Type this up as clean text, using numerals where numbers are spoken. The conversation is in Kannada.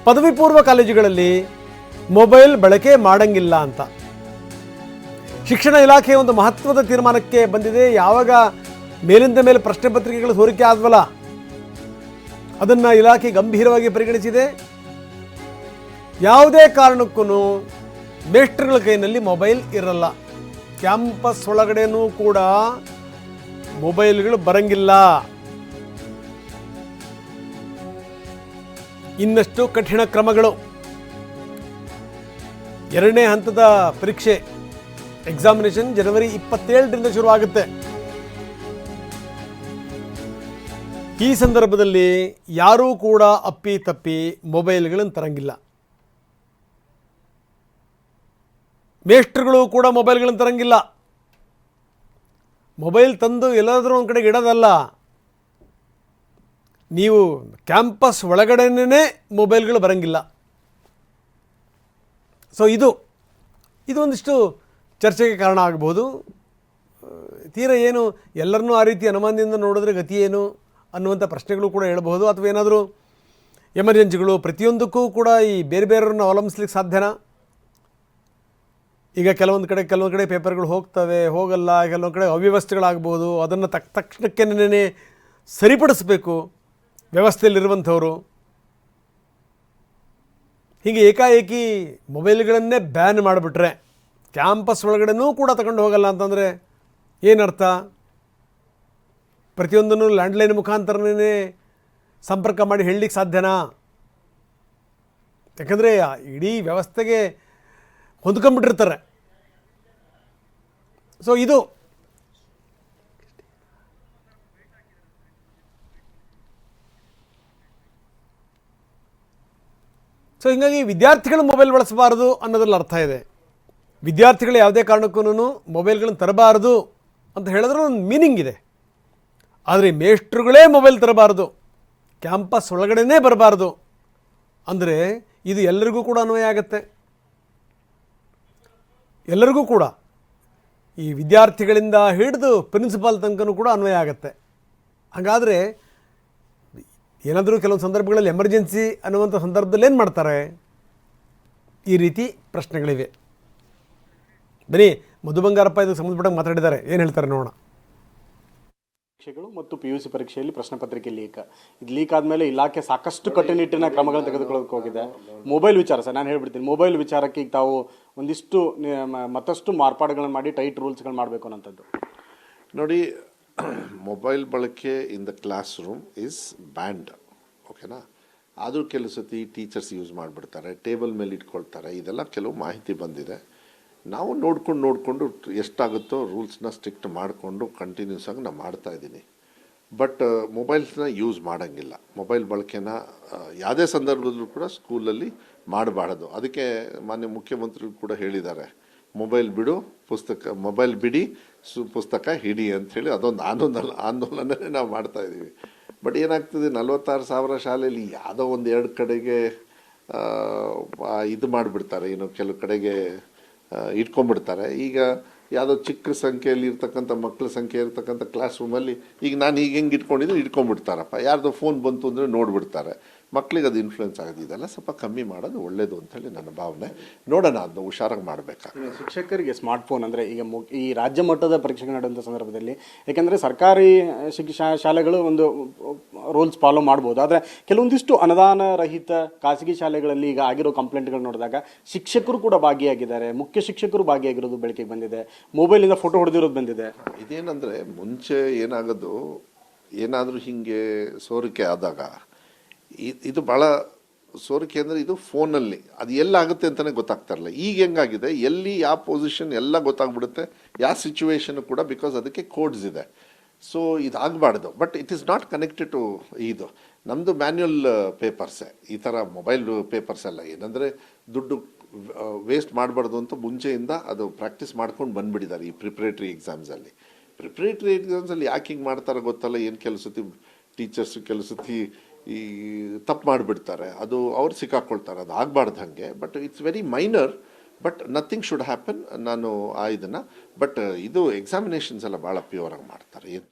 ಪದವಿ ಪೂರ್ವ ಕಾಲೇಜುಗಳಲ್ಲಿ ಮೊಬೈಲ್ ಬಳಕೆ ಮಾಡಂಗಿಲ್ಲ ಅಂತ ಶಿಕ್ಷಣ ಇಲಾಖೆ ಒಂದು ಮಹತ್ವದ ತೀರ್ಮಾನಕ್ಕೆ ಬಂದಿದೆ. ಯಾವಾಗ ಮೇಲಿಂದ ಮೇಲೆ ಪ್ರಶ್ನೆ ಪತ್ರಿಕೆಗಳು ಸೋರಿಕೆ ಆದ್ವಲ್ಲ, ಅದನ್ನು ಇಲಾಖೆ ಗಂಭೀರವಾಗಿ ಪರಿಗಣಿಸಿದೆ. ಯಾವುದೇ ಕಾರಣಕ್ಕೂ ಮೇಸ್ಟ್ರುಗಳ ಕೈನಲ್ಲಿ ಮೊಬೈಲ್ ಇರಲ್ಲ. ಕ್ಯಾಂಪಸ್ ಒಳಗಡೆನೂ ಕೂಡ ಮೊಬೈಲ್ಗಳು ಬರಂಗಿಲ್ಲ. ಇನ್ನಷ್ಟು ಕಠಿಣ ಕ್ರಮಗಳು. ಎರಡನೇ ಹಂತದ ಪರೀಕ್ಷೆ ಎಕ್ಸಾಮಿನೇಷನ್ ಜನವರಿ 27ರಿಂದ ಶುರುವಾಗುತ್ತೆ. ಈ ಸಂದರ್ಭದಲ್ಲಿ ಯಾರೂ ಕೂಡ ಅಪ್ಪಿ ತಪ್ಪಿ ಮೊಬೈಲ್ಗಳನ್ನು ತರಂಗಿಲ್ಲ. ಮೇಸ್ಟ್ರುಗಳು ಕೂಡ ಮೊಬೈಲ್ಗಳನ್ನು ತರಂಗಿಲ್ಲ. ಮೊಬೈಲ್ ತಂದು ಎಲ್ಲಾದರೂ ಒಂದು ಕಡೆಗೆ ಇಡೋದಲ್ಲ, ನೀವು ಕ್ಯಾಂಪಸ್ ಒಳಗಡೆನೇ ಮೊಬೈಲ್ಗಳು ಬರಂಗಿಲ್ಲ. ಸೊ ಇದು ಒಂದಿಷ್ಟು ಚರ್ಚೆಗೆ ಕಾರಣ ಆಗ್ಬೋದು. ತೀರಾ ಏನು ಎಲ್ಲರನ್ನೂ ಆ ರೀತಿ ಅನುಮಾನದಿಂದ ನೋಡಿದ್ರೆ ಗತಿ ಏನು ಅನ್ನುವಂಥ ಪ್ರಶ್ನೆಗಳು ಕೂಡ ಹೇಳ್ಬೋದು. ಅಥವಾ ಏನಾದರೂ ಎಮರ್ಜೆನ್ಸಿಗಳು ಪ್ರತಿಯೊಂದಕ್ಕೂ ಕೂಡ ಈ ಬೇರೆ ಬೇರೆಯವ್ರನ್ನ ಅವಲಂಬಿಸ್ಲಿಕ್ಕೆ ಸಾಧ್ಯನಾ? ಈಗ ಕೆಲವೊಂದು ಕಡೆ ಪೇಪರ್ಗಳು ಹೋಗ್ತವೆ, ಹೋಗಲ್ಲ, ಕೆಲವೊಂದು ಕಡೆ ಅವ್ಯವಸ್ಥೆಗಳಾಗ್ಬೋದು. ಅದನ್ನು ತಕ್ಷಣಕ್ಕೆ ಸರಿಪಡಿಸಬೇಕು ವ್ಯವಸ್ಥೆಯಲ್ಲಿರುವಂಥವರು. ಹೀಗೆ ಏಕಾಏಕಿ ಮೊಬೈಲ್ಗಳನ್ನೇ ಬ್ಯಾನ್ ಮಾಡಿಬಿಟ್ರೆ ಕ್ಯಾಂಪಸ್ ಒಳಗಡೆನೂ ಕೂಡ ತಗೊಂಡು ಹೋಗಲ್ಲ ಅಂತಂದರೆ ಏನರ್ಥ? ಪ್ರತಿಯೊಂದನ್ನು ಲ್ಯಾಂಡ್ಲೈನ್ ಮುಖಾಂತರನೇ ಸಂಪರ್ಕ ಮಾಡಿ ಹೇಳಲಿಕ್ಕೆ ಸಾಧ್ಯನಾ? ಯಾಕಂದರೆ ಇಡೀ ವ್ಯವಸ್ಥೆಗೆ ಹೊಂದ್ಕೊಂಡ್ಬಿಟ್ಟಿರ್ತಾರೆ. ಸೊ ಹೀಗಾಗಿ ವಿದ್ಯಾರ್ಥಿಗಳು ಮೊಬೈಲ್ ಬಳಸಬಾರದು ಅನ್ನೋದ್ರಲ್ಲಿ ಅರ್ಥ ಇದೆ. ವಿದ್ಯಾರ್ಥಿಗಳು ಯಾವುದೇ ಕಾರಣಕ್ಕೂ ಮೊಬೈಲ್ಗಳನ್ನು ತರಬಾರದು ಅಂತ ಹೇಳಿದ್ರೆ ಒಂದು ಮೀನಿಂಗ್ ಇದೆ. ಆದರೆ ಮೇಸ್ಟ್ರುಗಳೇ ಮೊಬೈಲ್ ತರಬಾರದು, ಕ್ಯಾಂಪಸ್ ಒಳಗಡೆನೇ ಬರಬಾರ್ದು ಅಂದರೆ ಇದು ಎಲ್ಲರಿಗೂ ಕೂಡ ಅನ್ವಯ ಆಗುತ್ತೆ. ಎಲ್ಲರಿಗೂ ಕೂಡ, ಈ ವಿದ್ಯಾರ್ಥಿಗಳಿಂದ ಹಿಡಿದು ಪ್ರಿನ್ಸಿಪಾಲ್ ತನಕನೂ ಕೂಡ ಅನ್ವಯ ಆಗುತ್ತೆ. ಹಾಗಾದರೆ ಏನಾದರೂ ಕೆಲವೊಂದು ಸಂದರ್ಭಗಳಲ್ಲಿ ಎಮರ್ಜೆನ್ಸಿ ಅನ್ನುವಂಥ ಸಂದರ್ಭದಲ್ಲಿ ಏನು ಮಾಡ್ತಾರೆ? ಈ ರೀತಿ ಪ್ರಶ್ನೆಗಳಿವೆ. ಬನ್ನಿ, ಮಧು ಬಂಗಾರಪ್ಪ ಇದಕ್ಕೆ ಸಂಬಂಧಪಟ್ಟಂಗೆ ಮಾತಾಡಿದ್ದಾರೆ. ಏನು ಹೇಳ್ತಾರೆ ನೋಡೋಣ. ಪರೀಕ್ಷೆಗಳು ಮತ್ತು PUC ಪರೀಕ್ಷೆಯಲ್ಲಿ ಪ್ರಶ್ನೆ ಪತ್ರಿಕೆ ಇದು ಲೀಕ್ ಆದಮೇಲೆ ಇಲಾಖೆ ಸಾಕಷ್ಟು ಕಟ್ಟುನಿಟ್ಟಿನ ಕ್ರಮಗಳನ್ನು ತೆಗೆದುಕೊಳ್ಳೋಕೆ ಹೋಗಿದೆ. ಮೊಬೈಲ್ ವಿಚಾರ ಸರ್ ನಾನು ಹೇಳ್ಬಿಡ್ತೀನಿ, ಮೊಬೈಲ್ ವಿಚಾರಕ್ಕೆ ಈಗ ತಾವು ಒಂದಿಷ್ಟು ಮತ್ತಷ್ಟು ಮಾರ್ಪಾಡುಗಳನ್ನು ಮಾಡಿ ಟೈಟ್ ರೂಲ್ಸ್ಗಳು ಮಾಡಬೇಕು ಅನ್ನೋಂಥದ್ದು. ನೋಡಿ, ಮೊಬೈಲ್ ಬಳಕೆ in the class room is band, ಓಕೆನಾ? ಆದರೂ ಕೆಲವು ಸತಿ ಟೀಚರ್ಸ್ ಯೂಸ್ ಮಾಡಿಬಿಡ್ತಾರೆ, ಟೇಬಲ್ ಮೇಲೆ ಇಟ್ಕೊಳ್ತಾರೆ. ಇದೆಲ್ಲ ಕೆಲವು ಮಾಹಿತಿ ಬಂದಿದೆ. ನಾವು ನೋಡಿಕೊಂಡು ಎಷ್ಟಾಗುತ್ತೋ ರೂಲ್ಸ್ನ ಸ್ಟ್ರಿಕ್ಟ್ ಮಾಡಿಕೊಂಡು ಕಂಟಿನ್ಯೂಸ್ ಆಗಿ ನಾನು ಮಾಡ್ತಾಯಿದ್ದೀನಿ. ಬಟ್ ಮೊಬೈಲ್ಸ್ನ ಯೂಸ್ ಮಾಡೋಂಗಿಲ್ಲ. ಮೊಬೈಲ್ ಬಳಕೆನ ಯಾವುದೇ ಸಂದರ್ಭದಲ್ಲೂ ಕೂಡ ಸ್ಕೂಲಲ್ಲಿ ಮಾಡಬಾರ್ದು. ಅದಕ್ಕೆ ಮಾನ್ಯ ಮುಖ್ಯಮಂತ್ರಿಗಳು ಕೂಡ ಹೇಳಿದ್ದಾರೆ, ಮೊಬೈಲ್ ಬಿಡಿ ಪುಸ್ತಕ ಹಿಡಿ ಅಂಥೇಳಿ. ಅದೊಂದು ಆಂದೋಲನನೇ ನಾವು ಮಾಡ್ತಾಯಿದ್ದೀವಿ. ಬಟ್ ಏನಾಗ್ತದೆ, 46,000 ಶಾಲೆಯಲ್ಲಿ ಯಾವುದೋ ಒಂದು 2 ಕಡೆಗೆ ಇದು ಮಾಡಿಬಿಡ್ತಾರೆ, ಕೆಲವು ಕಡೆಗೆ ಇಟ್ಕೊಂಡ್ಬಿಡ್ತಾರೆ. ಈಗ ಯಾವುದೋ ಚಿಕ್ಕ ಸಂಖ್ಯೆಯಲ್ಲಿ ಇರ್ತಕ್ಕಂಥ ಮಕ್ಕಳ ಸಂಖ್ಯೆ ಇರ್ತಕ್ಕಂಥ ಕ್ಲಾಸ್ ರೂಮಲ್ಲಿ ಈಗ ನಾನು ಈಗ ಹೆಂಗೆ ಇಟ್ಕೊಂಡ್ಬಿಡ್ತಾರಪ್ಪ. ಯಾರ್ದೋ ಫೋನ್ ಬಂತು ಅಂದರೆ ನೋಡಿಬಿಡ್ತಾರೆ. ಮಕ್ಕಳಿಗೆ ಅದು ಇನ್ಫ್ಲುಯೆನ್ಸ್ ಆಗೋದು. ಇದೆಲ್ಲ ಸ್ವಲ್ಪ ಕಮ್ಮಿ ಮಾಡೋದು ಒಳ್ಳೆಯದು ಅಂತೇಳಿ ನನ್ನ ಭಾವನೆ. ನೋಡೋಣ, ಅದನ್ನ ಹುಷಾರಾಗಿ ಮಾಡಬೇಕಾಗ್ತದೆ. ಶಿಕ್ಷಕರಿಗೆ ಸ್ಮಾರ್ಟ್ಫೋನ್ ಅಂದರೆ ಈಗ ಈ ರಾಜ್ಯ ಮಟ್ಟದ ಪರೀಕ್ಷೆಗಳು ನಡೆಯುವಂಥ ಸಂದರ್ಭದಲ್ಲಿ, ಯಾಕೆಂದರೆ ಸರ್ಕಾರಿ ಶಾಲೆಗಳು ಒಂದು ರೂಲ್ಸ್ ಫಾಲೋ ಮಾಡ್ಬೋದು. ಆದರೆ ಕೆಲವೊಂದಿಷ್ಟು ಅನುದಾನ ರಹಿತ ಖಾಸಗಿ ಶಾಲೆಗಳಲ್ಲಿ ಈಗ ಆಗಿರೋ ಕಂಪ್ಲೇಂಟ್ಗಳು ನೋಡಿದಾಗ ಶಿಕ್ಷಕರು ಕೂಡ ಭಾಗಿಯಾಗಿದ್ದಾರೆ, ಮುಖ್ಯ ಶಿಕ್ಷಕರು ಭಾಗಿಯಾಗಿರೋದು ಬೆಳಕಿಗೆ ಬಂದಿದೆ, ಮೊಬೈಲಿಂದ ಫೋಟೋ ಹೊಡೆದಿರೋದು ಬಂದಿದೆ. ಇದೇನಂದರೆ ಮುಂಚೆ ಏನಾಗೋದು, ಏನಾದರೂ ಹೀಗೆ ಸೋರಿಕೆ ಆದಾಗ ಇದು ಭಾಳ ಸೋರಿಕೆ ಅಂದರೆ ಇದು ಫೋನಲ್ಲಿ ಅದು ಎಲ್ಲಾಗುತ್ತೆ ಅಂತಲೇ ಗೊತ್ತಾಗ್ತಾರಲ್ಲ. ಈಗ ಹೆಂಗಾಗಿದೆ, ಎಲ್ಲಿ ಯಾವ ಪೊಸಿಷನ್ ಎಲ್ಲ ಗೊತ್ತಾಗ್ಬಿಡುತ್ತೆ, ಯಾವ ಸಿಚುವೇಶನ್ ಕೂಡ, ಬಿಕಾಸ್ ಅದಕ್ಕೆ ಕೋಡ್ಸ್ ಇದೆ. ಸೊ ಇದಾಗಬಾರ್ದು. But it is not connected to ಇದು ನಮ್ಮದು ಮ್ಯಾನ್ಯುಯಲ್ ಪೇಪರ್ಸೇ. ಈ ಥರ ಮೊಬೈಲ್ ಪೇಪರ್ಸ್ ಎಲ್ಲ ಏನಂದರೆ ದುಡ್ಡು ವೇಸ್ಟ್ ಮಾಡಬಾರ್ದು ಅಂತ ಮುಂಚೆಯಿಂದ ಅದು ಪ್ರಾಕ್ಟೀಸ್ ಮಾಡ್ಕೊಂಡು ಬಂದುಬಿಟ್ಟಿದ್ದಾರೆ. ಈ ಪ್ರಿಪ್ರೇಟರಿ ಎಕ್ಸಾಮ್ಸಲ್ಲಿ ಯಾಕೆ ಹಿಂಗೆ ಮಾಡ್ತಾರೋ ಗೊತ್ತಲ್ಲ. ಏನು ಕೆಲವು ಸತಿ ಟೀಚರ್ಸು ಕೆಲವು ಸತಿ ಈ ತಪ್ಪು ಮಾಡಿಬಿಡ್ತಾರೆ, ಅದು ಅವ್ರು ಸಿಕ್ಕಾಕ್ಕೊಳ್ತಾರೆ. ಅದು ಆಗಬಾರ್ದು ಹಾಗೆ. But it's very minor, but nothing should happen. ನಾನು ಇದನ್ನು ಬಟ್ ಇದು ಎಕ್ಸಾಮಿನೇಷನ್ಸ್ ಎಲ್ಲ ಭಾಳ ಪ್ಯೂರಾಗಿ ಮಾಡ್ತಾರೆ. ಏನು